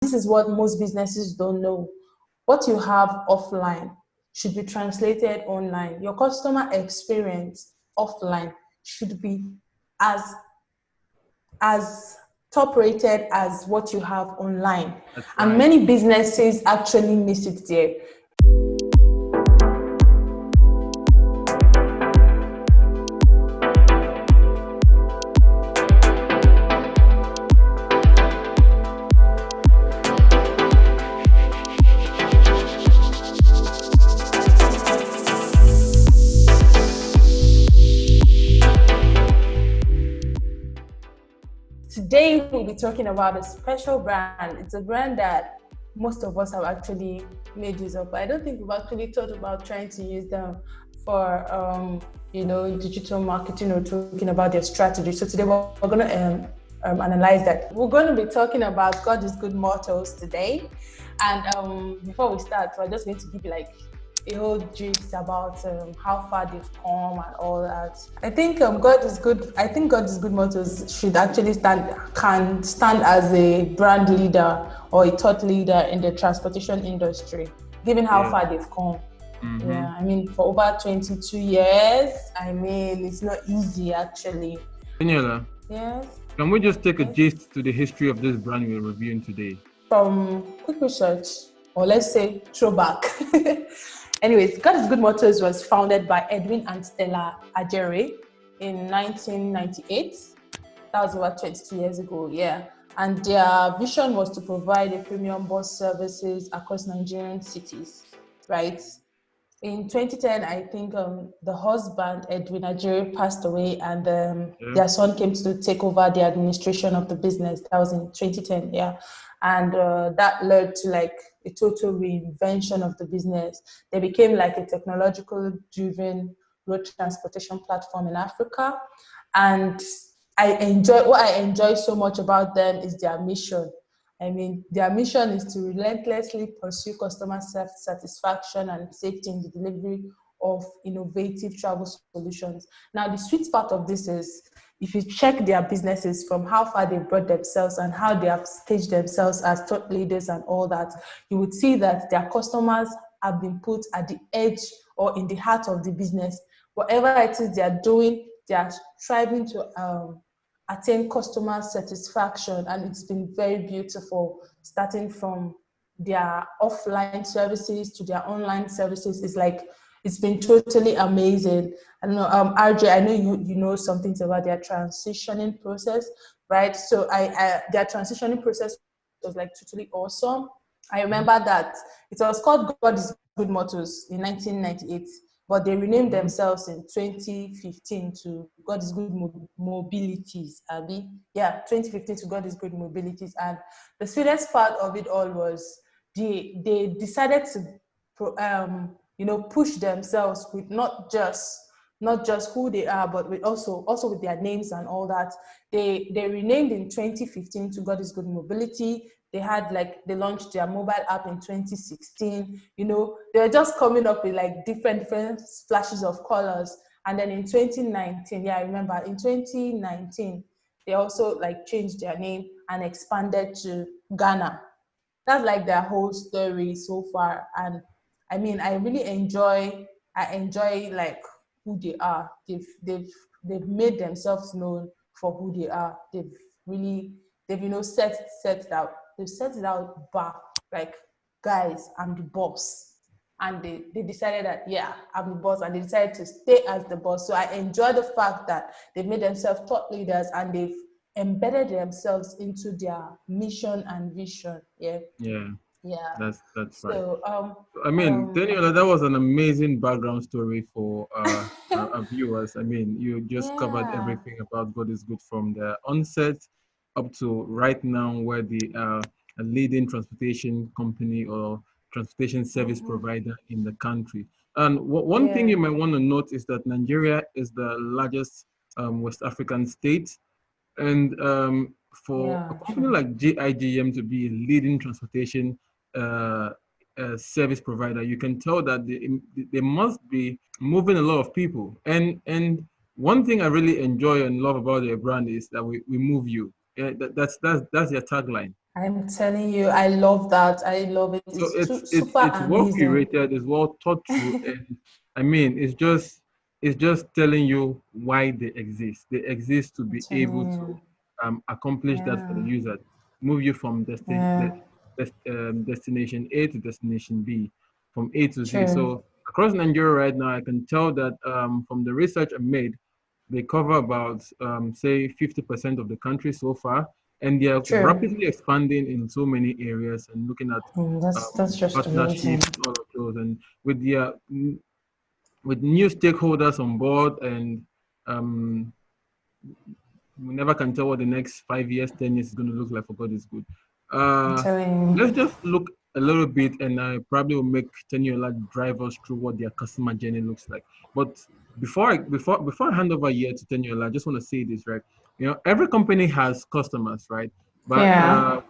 this is what most businesses don't know. What you have offline should be translated online. Your customer experience offline should be as top rated as what you have online. That's And right. many businesses actually miss it there. Today, we'll be talking about a special brand. It's a brand that most of us have actually made use of, but I don't think we've actually thought about trying to use them for, digital marketing or talking about their strategy. So today, we're going to analyze that. We're going to be talking about God is Good mottos today. And before we start, we're just going to give you like a whole gist about how far they've come and all that. I think God is Good. I think God is Good mottos should actually can stand as a brand leader or a thought leader in the transportation industry, given how far they've come. Mm-hmm. Yeah, I mean, for over 22 years, I mean, it's not easy actually. Daniela, Yes. can we just take a gist to the history of this brand we're reviewing today? From quick research, or let's say throwback. Anyways, God is Good Motors was founded by Edwin and Stella Ajere in 1998. That was over 22 years ago, yeah. And their vision was to provide a premium bus services across Nigerian cities, right? In 2010, I think the husband, Edwin Ajere, passed away, and their son came to take over the administration of the business. That was in 2010, yeah. And that led to like a total reinvention of the business. They became like a technological-driven road transportation platform in Africa. And what I enjoy so much about them is their mission. I mean, their mission is to relentlessly pursue customer satisfaction and safety in the delivery of innovative travel solutions. Now, the sweet part of this is if you check their businesses from how far they brought themselves and how they have staged themselves as thought leaders and all that, you would see that their customers have been put at the edge or in the heart of the business. Whatever it is they are doing, they are striving to attain customer satisfaction, and it's been very beautiful, starting from their offline services to their online services. It's been totally amazing. I don't know, RJ, I know you know some things about their transitioning process, right? So their transitioning process was like totally awesome. I remember that it was called God is Good Motors in 1998, but they renamed themselves in 2015 to God is Good Mobilities, Abby. Yeah, 2015 to God is Good Mobilities. And the sweetest part of it all was they decided to push themselves with not just who they are, but with also with their names and all that. They renamed in 2015 to God is Good Mobility. They launched their mobile app in 2016. They were just coming up with like different splashes of colors. And then in 2019, I remember in 2019, they also like changed their name and expanded to Ghana. That's like their whole story so far. And I mean, I enjoy like who they are. They've made themselves known for who they are. They've set it out back, like, guys, I'm the boss. And they decided that, yeah, I'm the boss, and they decided to stay as the boss. So I enjoy the fact that they've made themselves thought leaders and they've embedded themselves into their mission and vision. Yeah. That's right. So I mean, Daniela, that was an amazing background story for our viewers. I mean, you just covered yeah. everything about God is Good from the onset up to right now, where they are a leading transportation company or transportation service provider in the country. And one thing you might want to note is that Nigeria is the largest West African state. And for a company like GIGM to be a leading transportation service provider, you can tell that they must be moving a lot of people. And one thing I really enjoy and love about their brand is that we move you. Yeah, that's their tagline. I'm telling you, I love that. I love it. So It's it's too it's super it's well amazing. curated, it's well thought through, and I mean, it's just telling you why they exist. They exist to I'm be able telling to you. accomplish that for the Yeah. user, move you from Yeah. destination A to destination B, from A to Z. True. So across Nigeria right now, I can tell that from the research I made, they cover about say 50% of the country so far, and they are True. rapidly expanding in so many areas and looking at That's just amazing. partnership and all of those, and with the with new stakeholders on board, and um, we never can tell what the next 5 years, 10 years is going to look like. For God is good. I'm Uh, telling let's you. just look a little bit, and I probably will make Teniola drive us through what their customer journey looks like. But before I hand over here to Teniola, I just want to say this, right? Every company has customers, right? But Yeah.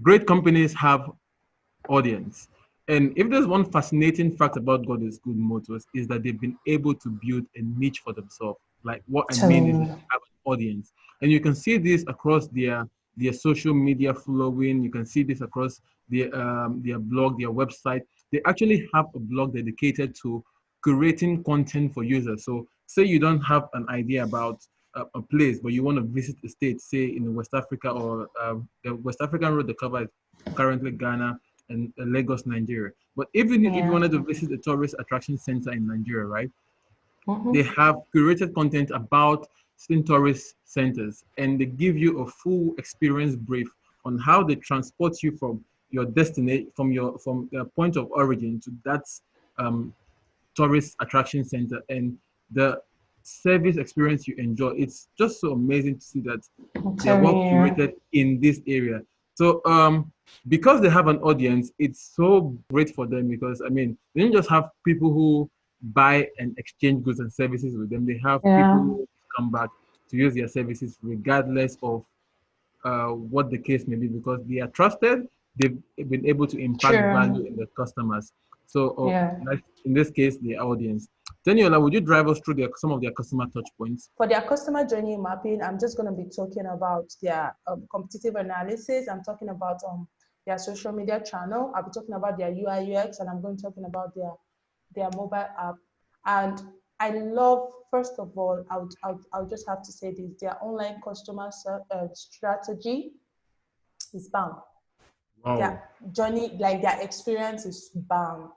great companies have audience. And if there's one fascinating fact about God is Good Motors, is that they've been able to build a niche for themselves. Like what I mean is Telling that you. they have an audience. And you can see this across their social media following. You can see this across their blog, their website. They actually have a blog dedicated to creating content for users. So say you don't have an idea about a place, but you want to visit a state, say in West Africa, or the West African road they cover is currently Ghana and Lagos, Nigeria. But even if you Yeah. wanted to visit a tourist attraction center in Nigeria, right? They Mm-hmm. have curated content about certain tourist centers, and they give you a full experience brief on how they transport you from your destination, from the point of origin to that um, tourist attraction center, and the service experience you enjoy. It's just so amazing to see that I'm they're telling well you. curated in this area. So because they have an audience, it's so great for them, because I mean, they don't just have people who buy and exchange goods and services with them. They have people Yeah. who come back to use their services regardless of what the case may be, because they are trusted. They've been able to impact value True. in the customers. So, Yeah. like in this case, the audience. Teniola, would you drive us through some of their customer touch points? For their customer journey mapping, I'm just going to be talking about their competitive analysis. I'm talking about their social media channel. I'll be talking about their UI UX, and I'm going to talking about their mobile app. And I love, first of all, I would just have to say this: their online customer strategy is bam. Their Wow. journey, like their experience is bam,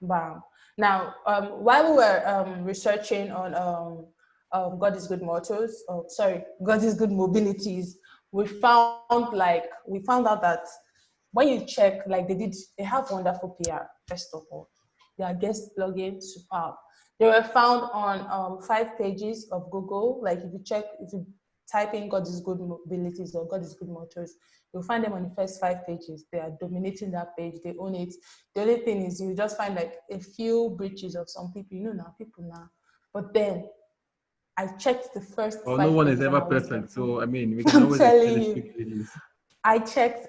bam. Now, while we were researching on God is Good Motors, oh, sorry, God is Good Mobilities, we found out that when you check, like they have wonderful PR, first of all. Their guest blogging, superb. They were found on 5 pages of Google. Like if you type in God is Good Mobilities or God is Good Motors, you'll find them on the first 5 pages. They are dominating that page. They own it. The only thing is you just find like a few breaches of some people. People now. But then I checked the first Well, no five one is pages and ever I was perfect. getting. So, I mean, we can I'm always extend telling a you. few pages. I checked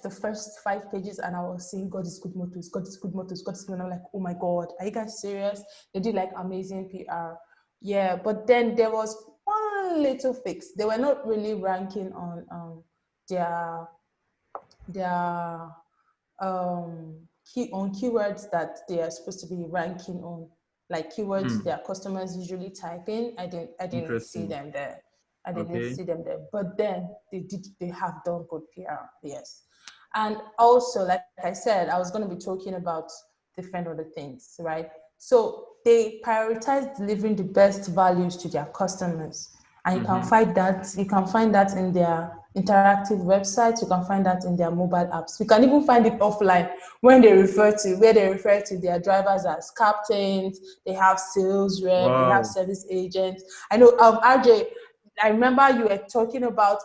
the first 5 pages and I was seeing God is Good Motors, God is Good Motors, God is Good. And I'm like, oh my God, are you guys serious? They did like amazing PR. Yeah, but then there was one little fix. They were not really ranking on their their keywords that they are supposed to be ranking on, like keywords Hmm. their customers usually type in. I didn't see Interesting. them there. I didn't Okay. see them there. But then they have done good PR, yes. And also, like I said, I was going to be talking about different other things, right? So they prioritize delivering the best values to their customers. And Mm-hmm. you can find that in their interactive websites, you can find that in their mobile apps. You can even find it offline when they refer to their drivers as captains, they have sales rep, they have Wow. service agents. I know RJ, I remember you were talking about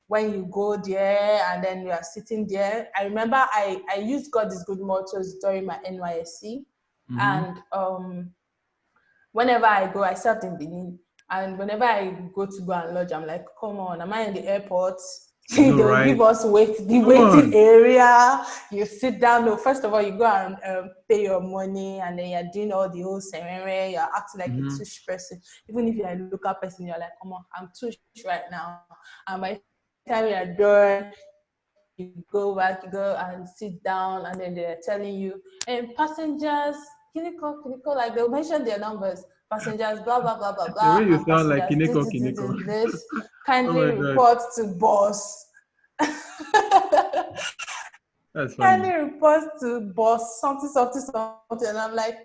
when you go there and then you are sitting there. I remember I used God is Good Motors during my NYSC, Mm-hmm. and whenever I go, I served in Benin, and whenever I go to go and lodge, I'm like, come on, am I in the airport? I know, They'll right? give us the Come waiting on. area. You sit down. No, first of all, you go and pay your money, and then you're doing all the whole ceremony. You're acting like a Mm-hmm. tush person. Even if you're a local person, you're like, come on, I'm tush right now. And by the time time you're done, you go back, you go and sit down, and then they're telling you, and passengers, clinical, like they'll mention their numbers, passengers, blah, blah, blah, blah, The way blah, you and sound like passengers, Kineko Kineko. this, Oh kindly my God, report to boss. that's Kindly funny. report to boss, something, something, something. And I'm like,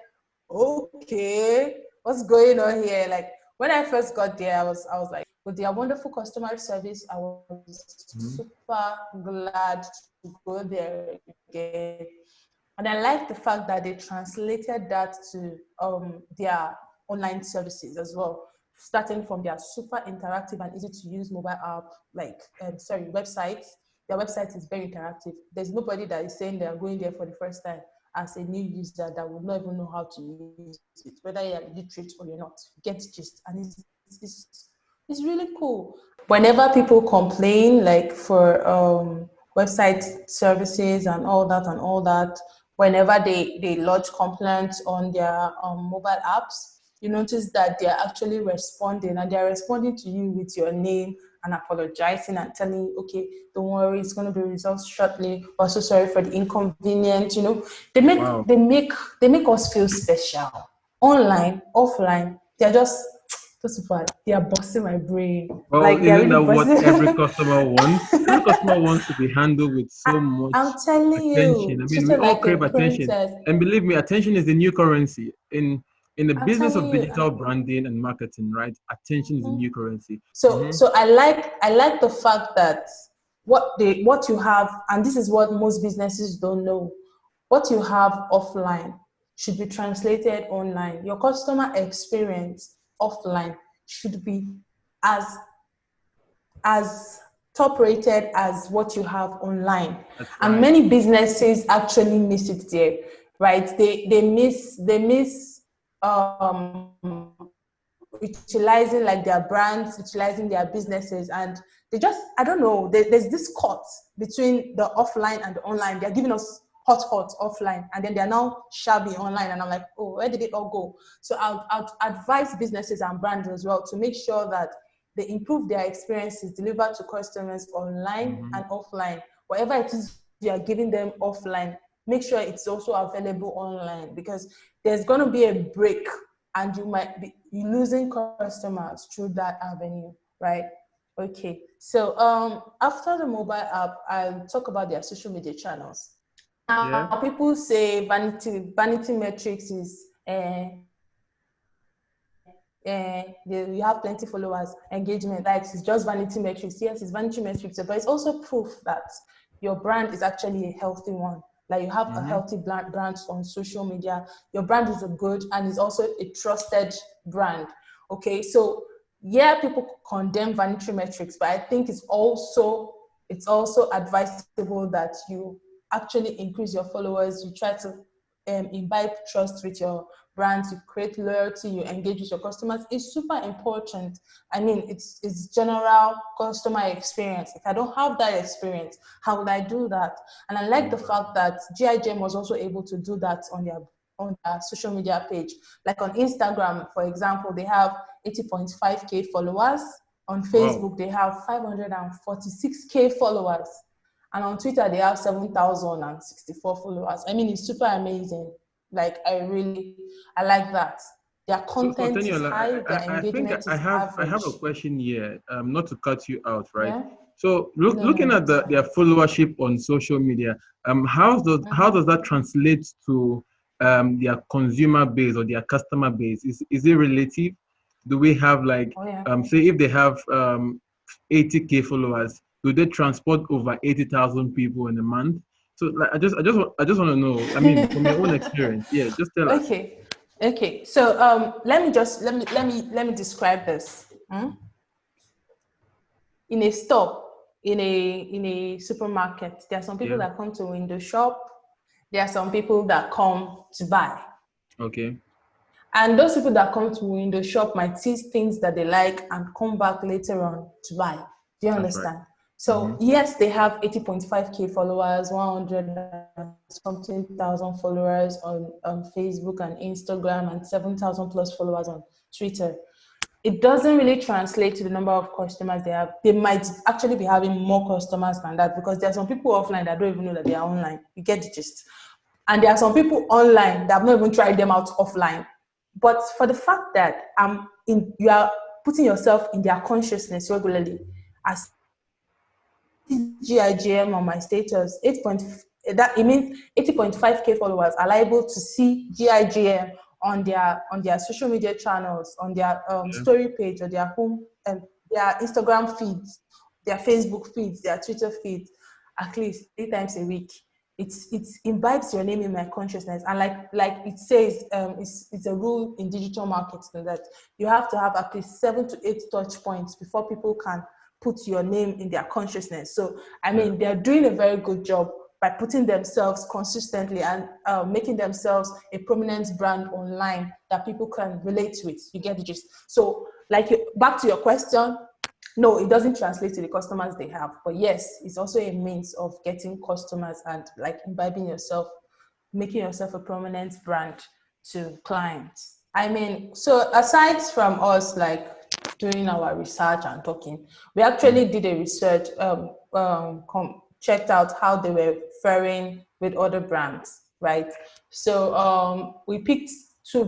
okay, what's going on here? Like when I first got there, I was like, with their wonderful customer service, I was Mm-hmm. super glad to go there again. And I like the fact that they translated that to their online services as well, starting from their super interactive and easy to use mobile app, like websites. Their website is very interactive. There's nobody that is saying they are going there for the first time as a new user that would not even know how to use it, whether you're literate or you're not. Get the gist, and it's really cool. Whenever people complain, like for website services and all that, whenever they lodge complaints on their mobile apps, you notice that they're actually responding, and they're responding to you with your name and apologizing and telling you, okay, don't worry, it's going to be resolved shortly. Also, sorry for the inconvenience. They make Wow. they make they make us feel special. Online, offline, they're just those people. They are busting my brain. Well, Like they're isn't really that what every busting. customer wants? Every customer wants to be handled with so I'm much telling attention. you, I mean, we treated all like a crave attention. princess. And believe me, attention is the new currency. In the I'm business telling of you. digital branding and marketing, right? Attention is the new currency. So Mm-hmm. so I like the fact that what you have, and this is what most businesses don't know, what you have offline should be translated online. Your customer experience offline should be as as top rated as what you have online. That's And right. many businesses actually miss it there, right? They miss um utilizing like their brands, utilizing their businesses, and they just, I don't know, there's this cut between the offline and the online. They're giving us hot offline, and then they're now shabby online, and I'm like, oh, where did it all go? So I'll advise businesses and brands as well to make sure that they improve their experiences delivered to customers online Mm-hmm. and offline. Whatever it is you are giving them offline, make sure it's also available online, because there's going to be a break, and you might be losing customers through that avenue, right? Okay, so after the mobile app, I'll talk about their social media channels. Yeah. Now, people say vanity metrics is you have plenty followers, engagement, likes, it's just vanity metrics. Yes, it's vanity metrics, but it's also proof that your brand is actually a healthy one. Like you have a Mm-hmm. healthy brand on social media. Your brand is a good and is also a trusted brand. Okay, so yeah, people condemn vanity metrics, but I think it's also advisable that you actually increase your followers. You try to imbibe trust with your brands, you create loyalty, you engage with your customers. It's super important. I mean, it's general customer experience. If I don't have that experience, how would I do that? And I like the fact that GIGM was also able to do that on their social media page. Like on Instagram, for example, they have 80.5K followers. On Wow. Facebook, they have 546K followers. And on Twitter, they have 7,064 followers. I mean, it's super amazing. Like, I like that. Their So content is Teniola, high, their I think engagement I is have average. a question here. Not to cut you out, right? Yeah? So No, looking no, at it's fine. their followership on social media, how does that translate to their consumer base or their customer base? Is it relative? Do we have like Oh, yeah. say if they have 80K followers, do they transport over 80,000 people in a month? So like, I just want to know. I mean, from your own experience, yeah, just tell us. Okay. Okay. So let me describe this. In a store, in a supermarket, there are some people Yeah. that come to window shop. There are some people that come to buy. Okay. And those people that come to window shop might see things that they like and come back later on to buy. Do you That's right. understand? Mm-hmm. So yes, they have 80.5K followers, 100 and something thousand followers on Facebook and Instagram, and 7,000 plus followers on Twitter. it doesn't really translate to the number of customers they have. They might actually be having more customers than that because there are some people offline that don't even know that they are online. You get the gist. And there are some people online that have not even tried them out offline. But for the fact that you are putting yourself in their consciousness regularly, as GIGM on my status, that it means 80.5K followers are liable to see GIGM on their social media channels, on their Yeah. story page or their home their Instagram feeds, their Facebook feeds, their Twitter feeds, at least 3 times a week. It imbibes your name in my consciousness, and like it says, it's a rule in digital marketing that you have to have at least 7 to 8 touch points before people can put your name in their consciousness. So, I Yeah. mean, they're doing a very good job by putting themselves consistently and making themselves a prominent brand online that people can relate with. You get the gist. So, back to your question, no, it doesn't translate to the customers they have. But yes, it's also a means of getting customers and like imbibing yourself, making yourself a prominent brand to clients. I mean, so aside from us like doing our research and talking, we actually did a research, checked out how they were faring with other brands, right? So we picked two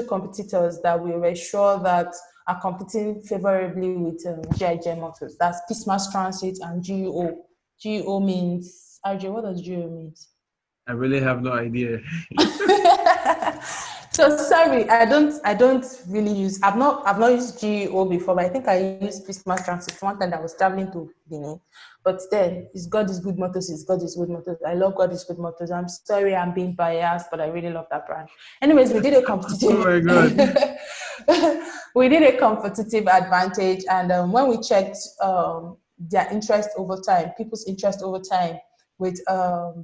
competitors that we were sure that are competing favorably with GIGM Motors. That's Peace Mass Transit and GEO. GEO means, RJ, what does GEO mean? I really have no idea. So sorry, I don't really use I've not used GEO before, but I think I used Christmas Transit one time that I was traveling to Benin. But then it's God is good motors, it's God is good motors. I love God is good motors. I'm sorry I'm being biased, but I really love that brand. Anyways, we did a Oh competitive my God. we did a competitive advantage, and when we checked their interest over time, people's interest over time with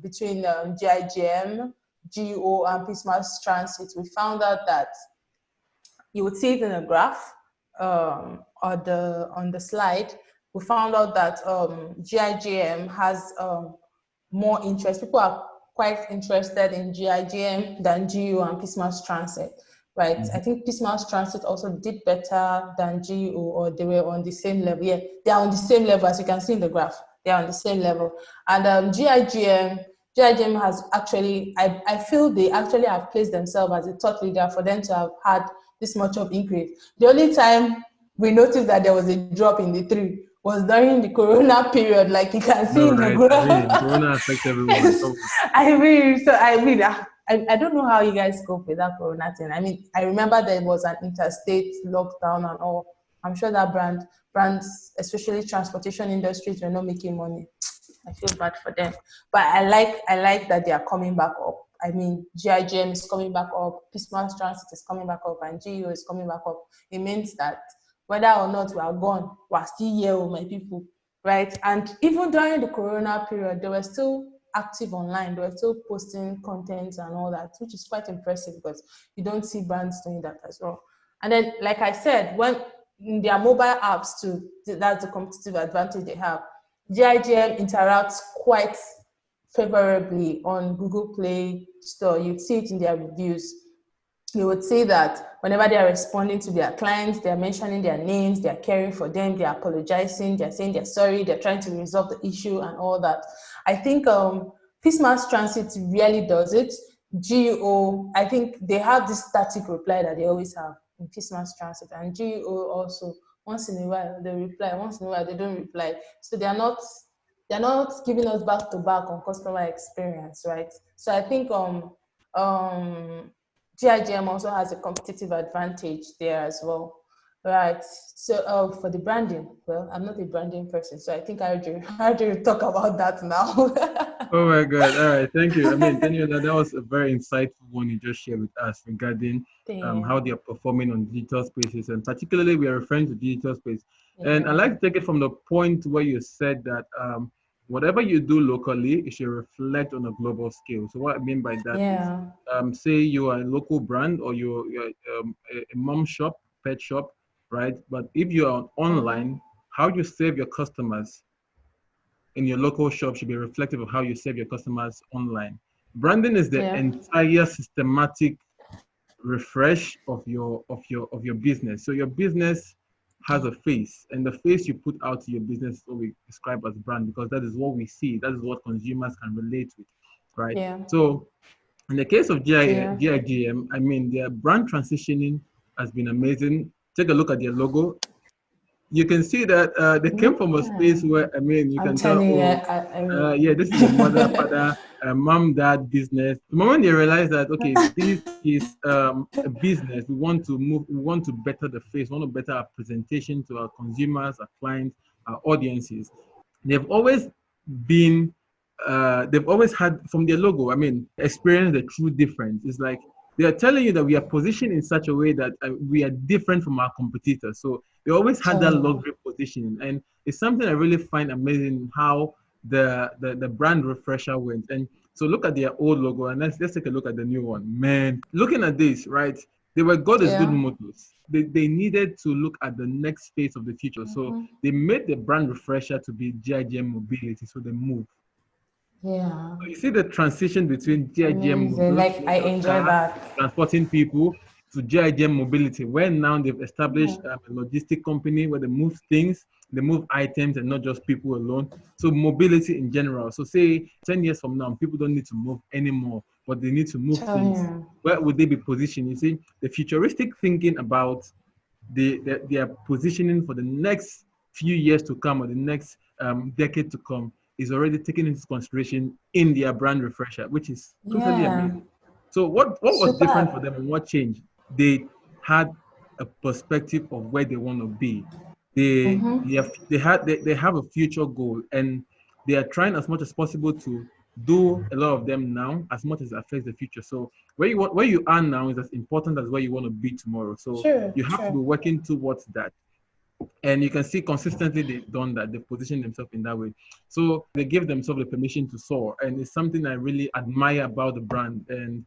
between GIGM, GO, and Peace Mass Transit, we found out that you would see it in a graph on the slide. We found out that GIGM has more interest. People are quite interested in GIGM than GU and Peace Mass Transit, right? I Mhm. think Peace Mass Transit also did better than GU, or they were on the same level. Yeah, they are on the same level as you can see in the graph. They are on the same level. And GIGM has actually, I feel they actually have placed themselves as a thought leader for them to have had this much of increase. The only time we noticed that there was a drop in the tree was during the corona period, like you can see No, in the right? I mean, graph. Corona affects everyone. Come on. I don't know how you guys cope with that corona thing. I mean, I remember there was an interstate lockdown and all. I'm sure that brands, especially transportation industries, were not making money. I feel bad for them. But I like that they are coming back up. I mean, GIGM is coming back up, Peace Mass Transit is coming back up, and GEO is coming back up. It means that whether or not we are gone, we're still here, oh, my people, right? And even during the corona period, they were still active online. They were still posting content and all that, which is quite impressive because you don't see brands doing that as well. And then, like I said, when in their mobile apps too, that's the competitive advantage they have. GIGM interacts quite favorably on Google Play Store. You'd see it in their reviews. You would see that whenever they are responding to their clients, they're mentioning their names, they're caring for them, they're apologizing, they're saying they're sorry, they're trying to resolve the issue and all that. I think Peace Mass Transit really does it. GEO, I think they have this static reply that they always have in Peace Mass Transit, and GEO also, once in a while they reply, once in a while they don't reply. So they're not giving us back to back on customer experience, right? So I think um GIGM also has a competitive advantage there as well. Right. So for the branding, well, I'm not a branding person, so I think Arjun will talk about that now. Oh my God. All right. Thank you. I mean, Daniela, that was a very insightful one you just shared with us regarding how they Damn. are performing on digital spaces. And particularly, we are referring to digital space. And I Yeah. like to take it from the point where you said that whatever you do locally, it should reflect on a global scale. So, what I mean by that is, Yeah. say you are a local brand or you're a mom shop, pet shop, right? But if you are online, how you serve your customers in your local shop should be reflective of how you serve your customers online. Branding is the Yeah. entire systematic refresh of your business. So your business has a face, and the face you put out to your business is what we describe as brand, because that is what we see, that is what consumers can relate with, right? Yeah. So in the case of Yeah. GIGM, I mean, their brand transitioning has been amazing. Take a look at their logo. You can see that they came from a space Yeah. where, I mean, you I'm can tell, telling you, oh, I mean, yeah, this is a mother, father, mom, dad business. The moment they realize that, okay, this is a business, we want to better the face, we want to better our presentation to our consumers, our clients, our audiences. They've always been, they've always had from their logo, I mean, experience the true difference. It's like they are telling you that we are positioned in such a way that we are different from our competitors. So they always had that telling you. luxury positioning. And it's something I really find amazing how the brand refresher went. And so look at their old logo, and let's take a look at the new one. Man, looking at this, right? They were God is good Yeah. motors. They needed to look at the next phase of the future. So they made the brand refresher to be GIGM mobility. So they moved. Yeah. So you see the transition between GIGM Amazing. mobility, Like you know, I your enjoy car that. transporting people, to GIGM mobility, where now they've established a logistic company where they move things, they move items, and not just people alone. So mobility in general. So say 10 years from now, people don't need to move anymore, but they need to move Telling things. you. Where would they be positioned? You see, the futuristic thinking about their positioning for the next few years to come, or the next decade to come, is already taken into consideration in their brand refresher, which is totally Yeah. amazing. So what was different for Superb. them and what changed? They had a perspective of where they want to be. They have a future goal, and they are trying as much as possible to do a lot of them now, as much as it affects the future. So where you are now is as important as where you want to be tomorrow. So True. you have to be True. working towards that. And you can see consistently they've done that. They've positioned themselves in that way. So they give themselves the permission to soar. And it's something I really admire about the brand. And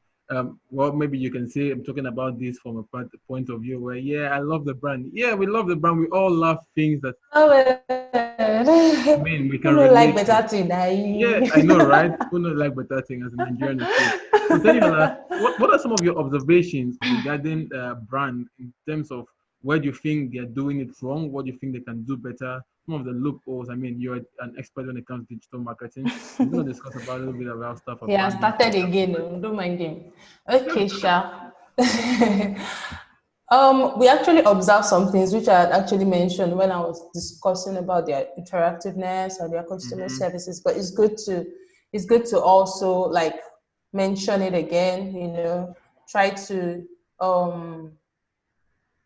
well, maybe you can say I'm talking about this from a point of view where, yeah, I love the brand. Yeah, we love the brand. We all love things that, Oh, I mean, we who can no like relate to. better thing? Yeah, I know, right? Who not like better thing as a Nigerian is true. So Teniola, what are some of your observations regarding brand in terms of where do you think they're doing it wrong? What do you think they can do better? Some of the loopholes. I mean, you're an expert when it comes to digital marketing. We're going to discuss about a little bit about stuff of Yeah, branding. started again. Oh, don't mind him. Okay, Sha. We actually observed some things which I had actually mentioned when I was discussing about their interactiveness or their customer Mm-hmm. services. But it's good to also like mention it again. You know, try to um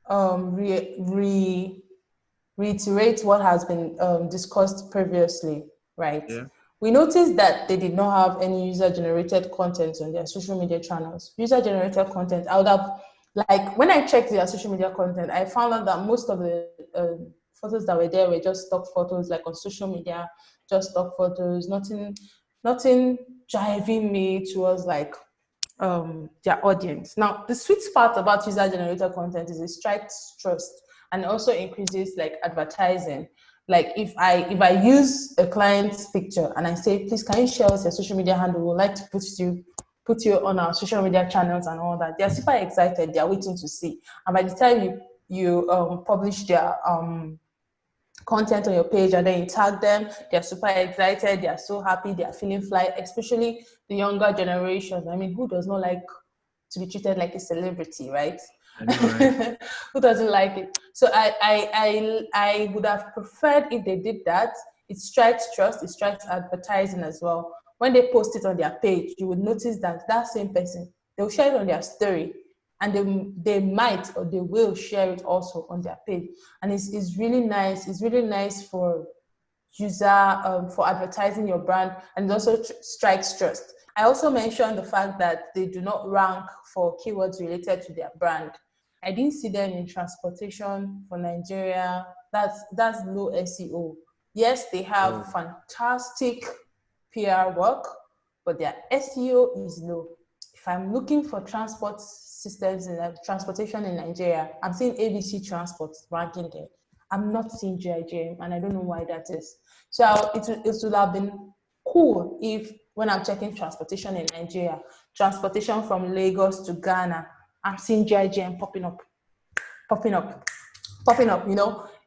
re, re reiterate what has been discussed previously, right? Yeah. We noticed that they did not have any user-generated content on their social media channels. User-generated content, I would have, like, when I checked their social media content, I found out that most of the photos that were there were just stock photos, like on social media, just stock photos, nothing driving me towards like their audience. Now, the sweet part about user-generated content is it strikes trust and also increases like advertising. Like if I use a client's picture and I say, please can you share us your social media handle? We'd like to put you on our social media channels and all that. They're super excited. They're waiting to see. And by the time you publish their content on your page and then you tag them, they're super excited, they're so happy, they're feeling fly, especially the younger generation. I mean, who does not like to be treated like a celebrity, right? I know, right? Who doesn't like it? So I would have preferred if they did that. It strikes trust, it strikes advertising as well. When they post it on their page, you would notice that that same person, they'll share it on their story, and they might or they will share it also on their page. And it's really nice. It's really nice for user for advertising your brand, and it also strikes trust. I also mentioned the fact that they do not rank for keywords related to their brand. I didn't see them in transportation for Nigeria. That's low SEO. Yes, they have Oh, fantastic PR work, but their SEO is low. If I'm looking for transport systems in transportation in Nigeria, I'm seeing ABC Transport ranking there. I'm not seeing GIGM, and I don't know why that is. So it would have been cool if when I'm checking transportation in Nigeria, transportation from Lagos to Ghana, I'm seeing GIGM popping up, popping up.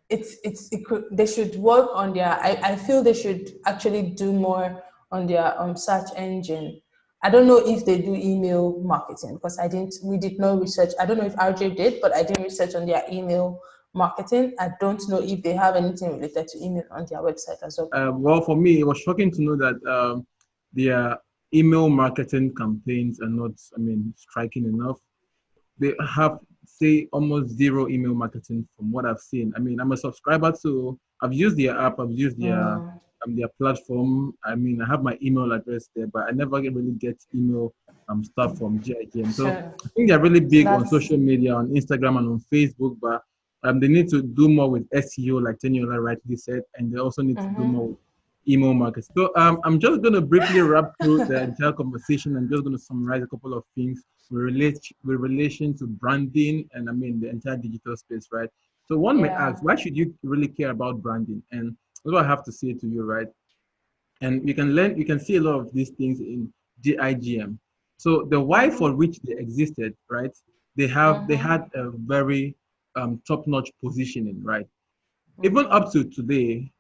They should work on their. I feel they should actually do more on their search engine. I don't know if they do email marketing because we did no research. I don't know if RJ did, but I did research on their email marketing. I don't know if they have anything related to email on their website as well. Well, for me, it was shocking to know that their email marketing campaigns are not, striking enough. They have, say, almost zero email marketing from what I've seen. I'm a subscriber to, I've used their app, I've used their platform. I have my email address there, but I never really get email stuff from GIGM. So Sure. I think they're really big on That's social media, on Instagram and on Facebook, but they need to do more with SEO, like Teniola rightly said, and they also need to do more with email marketing. So I'm just going to briefly wrap through the entire conversation. I'm just going to summarize a couple of things with relation to branding and the entire digital space, right? So one may yeah. ask, why should you really care about branding? And that's what I have to say to you, right? And you can see a lot of these things in GIGM. So the why for which they existed, right? They had a very top-notch positioning, right? Even up to today,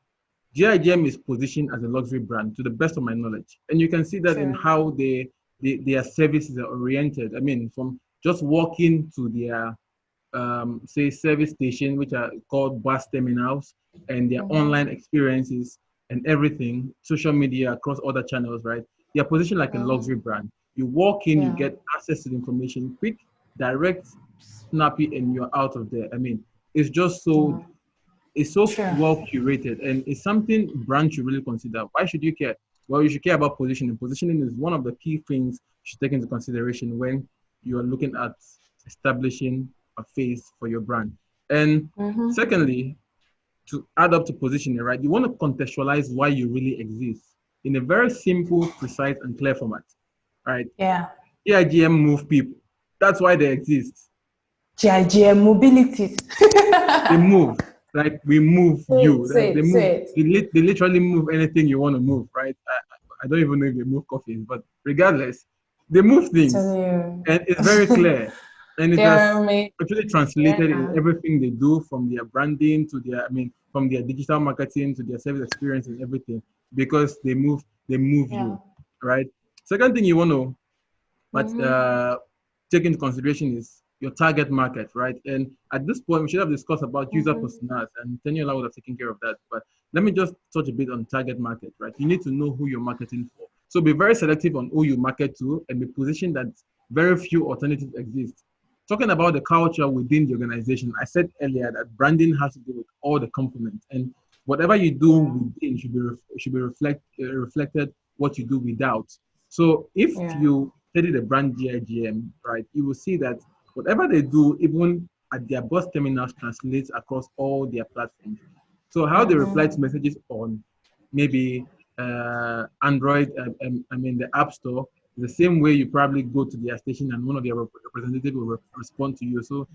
GIGM is positioned as a luxury brand to the best of my knowledge. And you can see that in True. how their services are oriented. From just walking to their, say, service station, which are called bus terminals, and their online experiences and everything, social media across other channels, right? They are positioned like a luxury brand. You walk in, you Yeah. get access to the information quick, direct, snappy, and you're out of there. It's just so Yeah. it's so True. well curated, and it's something brands should really consider. Why should you care? Well, you should care about positioning. Positioning is one of the key things you should take into consideration when you are looking at establishing a face for your brand. And secondly, to add up to positioning, right, you want to contextualize why you really exist in a very simple, precise, and clear format, right? Yeah. EIGM move people. That's why they exist. GIGM mobility. They move. Like we move you. Say Like they it, move. say it. They literally move anything you want to move, right? I don't even know if they move coffins, but regardless, they move I'm things, telling you. and it's very clear, and it has Yeah, mate. actually translated in Yeah. everything they do, from their branding to their, from their digital marketing to their service experience and everything, because they move Yeah. you, right? Second thing you want to but take into consideration is your target market, right? And at this point, we should have discussed about user personas, and Teniola would have taken care of that. But let me just touch a bit on target market, right? You need to know who you're marketing for. So be very selective on who you market to, and be positioned that very few alternatives exist. Talking about the culture within the organization, I said earlier that branding has to do with all the components, and whatever you do Yeah. within should be reflected what you do without. So if Yeah. you study the brand GIGM, right, you will see that whatever they do, even at their bus terminals, translates across all their platforms. So how they reply to messages on maybe Android, the App Store, the same way you probably go to their station and one of their representatives will respond to you. So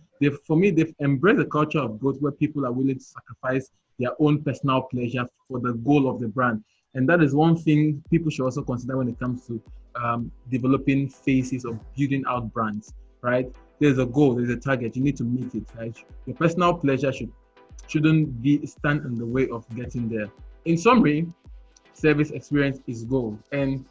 for me, they've embraced the culture of growth where people are willing to sacrifice their own personal pleasure for the goal of the brand. And that is one thing people should also consider when it comes to developing faces or building out brands, right? There's a goal, there's a target, you need to meet it, right? Your personal pleasure shouldn't be stand in the way of getting there. In summary, service experience is goal. And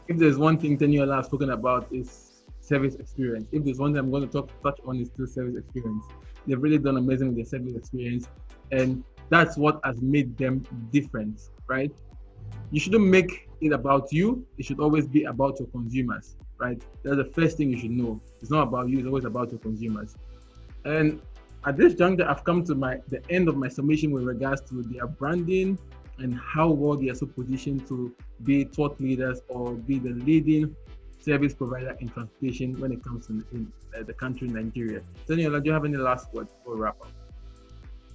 if there's one thing Teniola has spoken about is service experience. If there's one thing I'm going to touch on is still service experience. They've really done amazing with their service experience, and that's what has made them different, right? You shouldn't make it about you. It should always be about your consumers, right? That's the first thing you should know. It's not about you. It's always about your consumers. And at this juncture, I've come to the end of my summation with regards to their branding and how well they are so positioned to be thought leaders or be the leading service provider in transportation when it comes to the country Nigeria. Daniela, do you have any last words before we wrap up?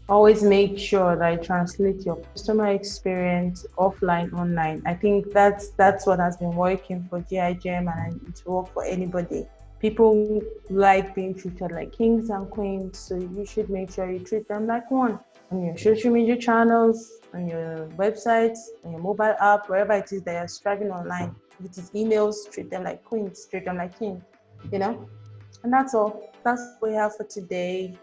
Always make sure that you translate your customer experience offline, online. I think that's what has been working for GIGM, and it will work for anybody. People like being treated like kings and queens, so you should make sure you treat them like one. On your social media channels, on your websites, on your mobile app, wherever it is that you're striving online. If it is emails, treat them like queens, treat them like kings, you know? And that's all. That's all we have for today.